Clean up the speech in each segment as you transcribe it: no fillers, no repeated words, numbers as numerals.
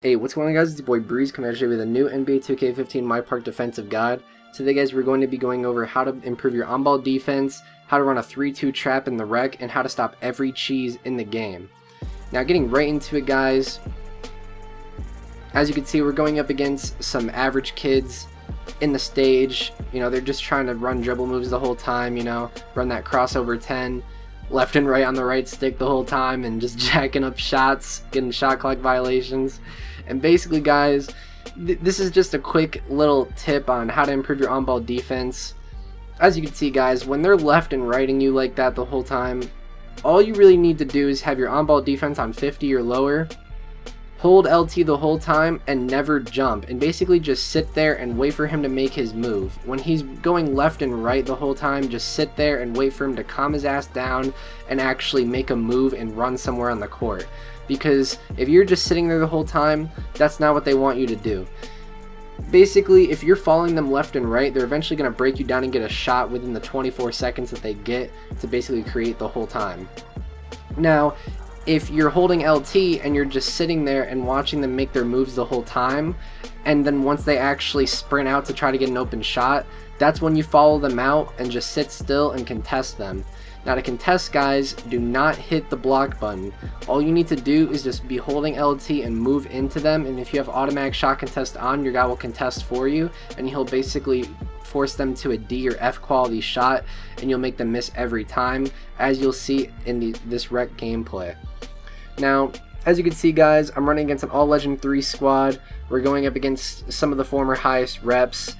Hey, what's going on, guys? It's your boy Breeze coming at you with a new NBA 2K15 MyPark defensive guide. Today, guys, we're going to be going over how to improve your on-ball defense, how to run a 3-2 trap in the rec, and how to stop every cheese in the game. Now, getting right into it, guys, as you can see, we're going up against some average kids in the stage. You know, they're just trying to run dribble moves the whole time, you know, run that crossover 10. Left and right on the right stick the whole time and just jacking up shots, getting shot clock violations. And basically, guys, this is just a quick little tip on how to improve your on-ball defense. As you can see, guys, when they're left and righting you like that the whole time, all you really need to do is have your on-ball defense on 50 or lower, hold LT the whole time, and never jump, and basically just sit there and wait for him to make his move. When he's going left and right the whole time, just sit there and wait for him to calm his ass down and actually make a move and run somewhere on the court. Because if you're just sitting there the whole time, that's not what they want you to do. Basically, if you're following them left and right, they're eventually going to break you down and get a shot within the 24 seconds that they get to basically create the whole time. Now, if you're holding LT and you're just sitting there and watching them make their moves the whole time, and then once they actually sprint out to try to get an open shot, that's when you follow them out and just sit still and contest them. Now, to contest, guys, do not hit the block button. All you need to do is just be holding LT and move into them, and if you have automatic shot contest on, your guy will contest for you, and he'll basically force them to a D or F quality shot, and you'll make them miss every time, as you'll see in this rec gameplay. Now, as you can see, guys, I'm running against an all legend 3 squad. We're going up against some of the former highest reps,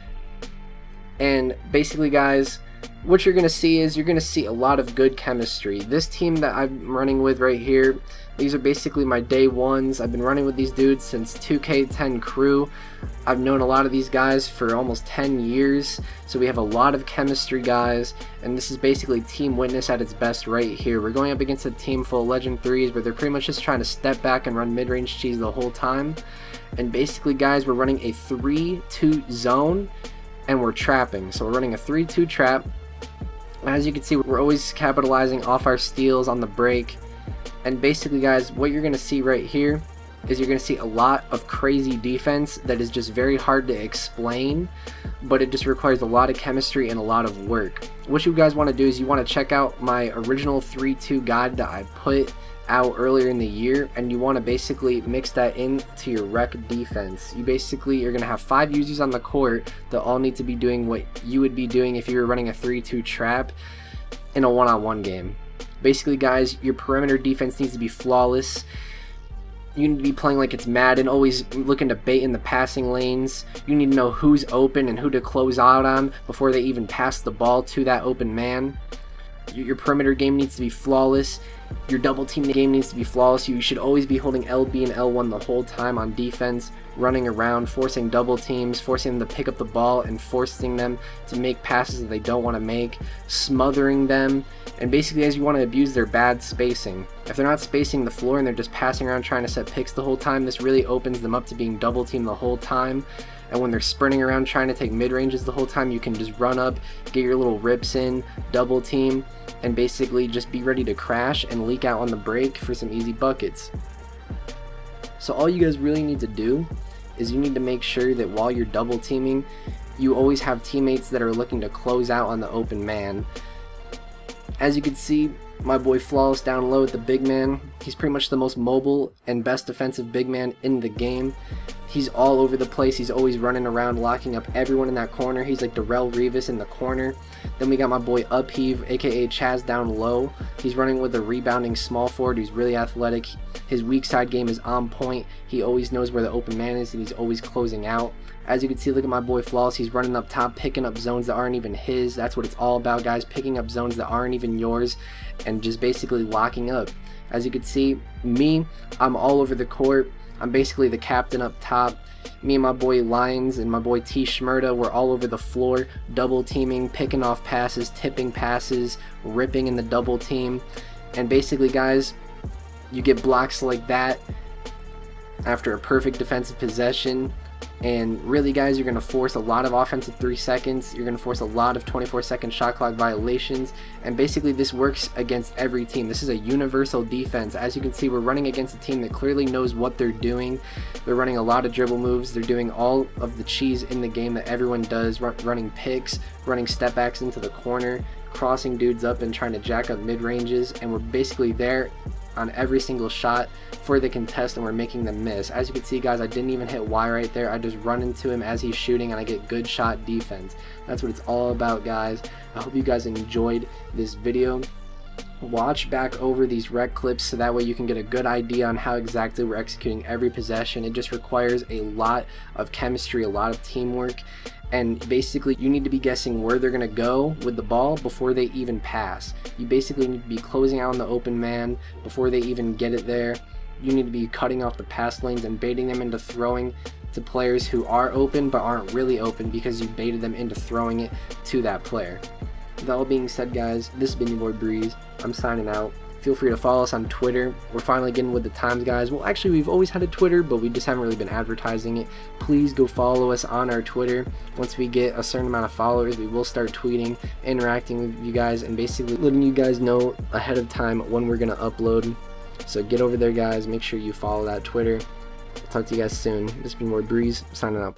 and basically, guys, what you're going to see is you're going to see a lot of good chemistry. This team that I'm running with right here, these are basically my day ones. I've been running with these dudes since 2K10 crew. I've known a lot of these guys for almost 10 years, so we have a lot of chemistry, guys, and this is basically Team Witness at its best right here. We're going up against a team full of Legend 3s, but they're pretty much just trying to step back and run mid-range cheese the whole time. And basically, guys, we're running a 3-2 zone, and we're trapping. So we're running a 3-2 trap. As you can see, we're always capitalizing off our steals on the break. And basically, guys, what you're going to see right here is you're going to see a lot of crazy defense that is just very hard to explain, but it just requires a lot of chemistry and a lot of work. What you guys want to do is you want to check out my original 3-2 guide that I put out earlier in the year, and you want to basically mix that into your rec defense. You basically, you're going to have 5 users on the court that all need to be doing what you would be doing if you were running a 3-2 trap in a one-on-one game. Basically, guys, your perimeter defense needs to be flawless. You need to be playing like it's Madden, always looking to bait in the passing lanes. You need to know who's open and who to close out on before they even pass the ball to that open man. Your perimeter game needs to be flawless. Your double team game needs to be flawless. You should always be holding LB and L1 the whole time on defense, running around, forcing double teams, forcing them to pick up the ball and forcing them to make passes that they don't want to make, smothering them, and basically, as you want to abuse their bad spacing. If they're not spacing the floor and they're just passing around trying to set picks the whole time, this really opens them up to being double teamed the whole time. And when they're sprinting around trying to take mid-ranges the whole time, you can just run up, get your little rips in, double team, and basically just be ready to crash and leak out on the break for some easy buckets. So all you guys really need to do is you need to make sure that while you're double teaming, you always have teammates that are looking to close out on the open man. As you can see, my boy Flawless down low with the big man. He's pretty much the most mobile and best defensive big man in the game. He's all over the place. He's always running around, locking up everyone in that corner. He's like Darrell Revis in the corner. Then we got my boy Upheave, aka Chaz, down low. He's running with a rebounding small forward who's really athletic. His weak side game is on point. He always knows where the open man is, and he's always closing out. As you can see, look at my boy Flawless. He's running up top, picking up zones that aren't even his. That's what it's all about, guys. Picking up zones that aren't even yours and just basically locking up. As you can see, me, I'm all over the court. I'm basically the captain up top. Me and my boy Lions and my boy T Shmurda, we're all over the floor, double teaming, picking off passes, tipping passes, ripping in the double team. And basically, guys, you get blocks like that after a perfect defensive possession. And really guys, you're going to force a lot of offensive 3 seconds, you're going to force a lot of 24-second shot clock violations, and basically this works against every team. This is a universal defense. As you can see, we're running against a team that clearly knows what they're doing. They're running a lot of dribble moves, they're doing all of the cheese in the game that everyone does, running picks, running step backs into the corner, crossing dudes up and trying to jack up mid-ranges, and we're basically there on every single shot for the contest, and we're making them miss. As you can see guys, I didn't even hit Y right there. I just run into him as he's shooting and I get good shot defense. That's what it's all about guys. I hope you guys enjoyed this video. Watch back over these rec clips so that way you can get a good idea on how exactly we're executing every possession. It just requires a lot of chemistry, a lot of teamwork, and basically you need to be guessing where they're going to go with the ball before they even pass. You basically need to be closing out on the open man before they even get it there. You need to be cutting off the pass lanes and baiting them into throwing to players who are open but aren't really open because you baited them into throwing it to that player. With all being said guys, this has been your boy Breeze. I'm signing out. Feel free to follow us on Twitter. We're finally getting with the times guys. Well actually we've always had a Twitter, but we just haven't really been advertising it. Please go follow us on our Twitter. Once we get a certain amount of followers, we will start tweeting, interacting with you guys, and basically letting you guys know ahead of time when we're going to upload. So get over there guys, make sure you follow that Twitter. I'll talk to you guys soon. This has been more Breeze, signing out.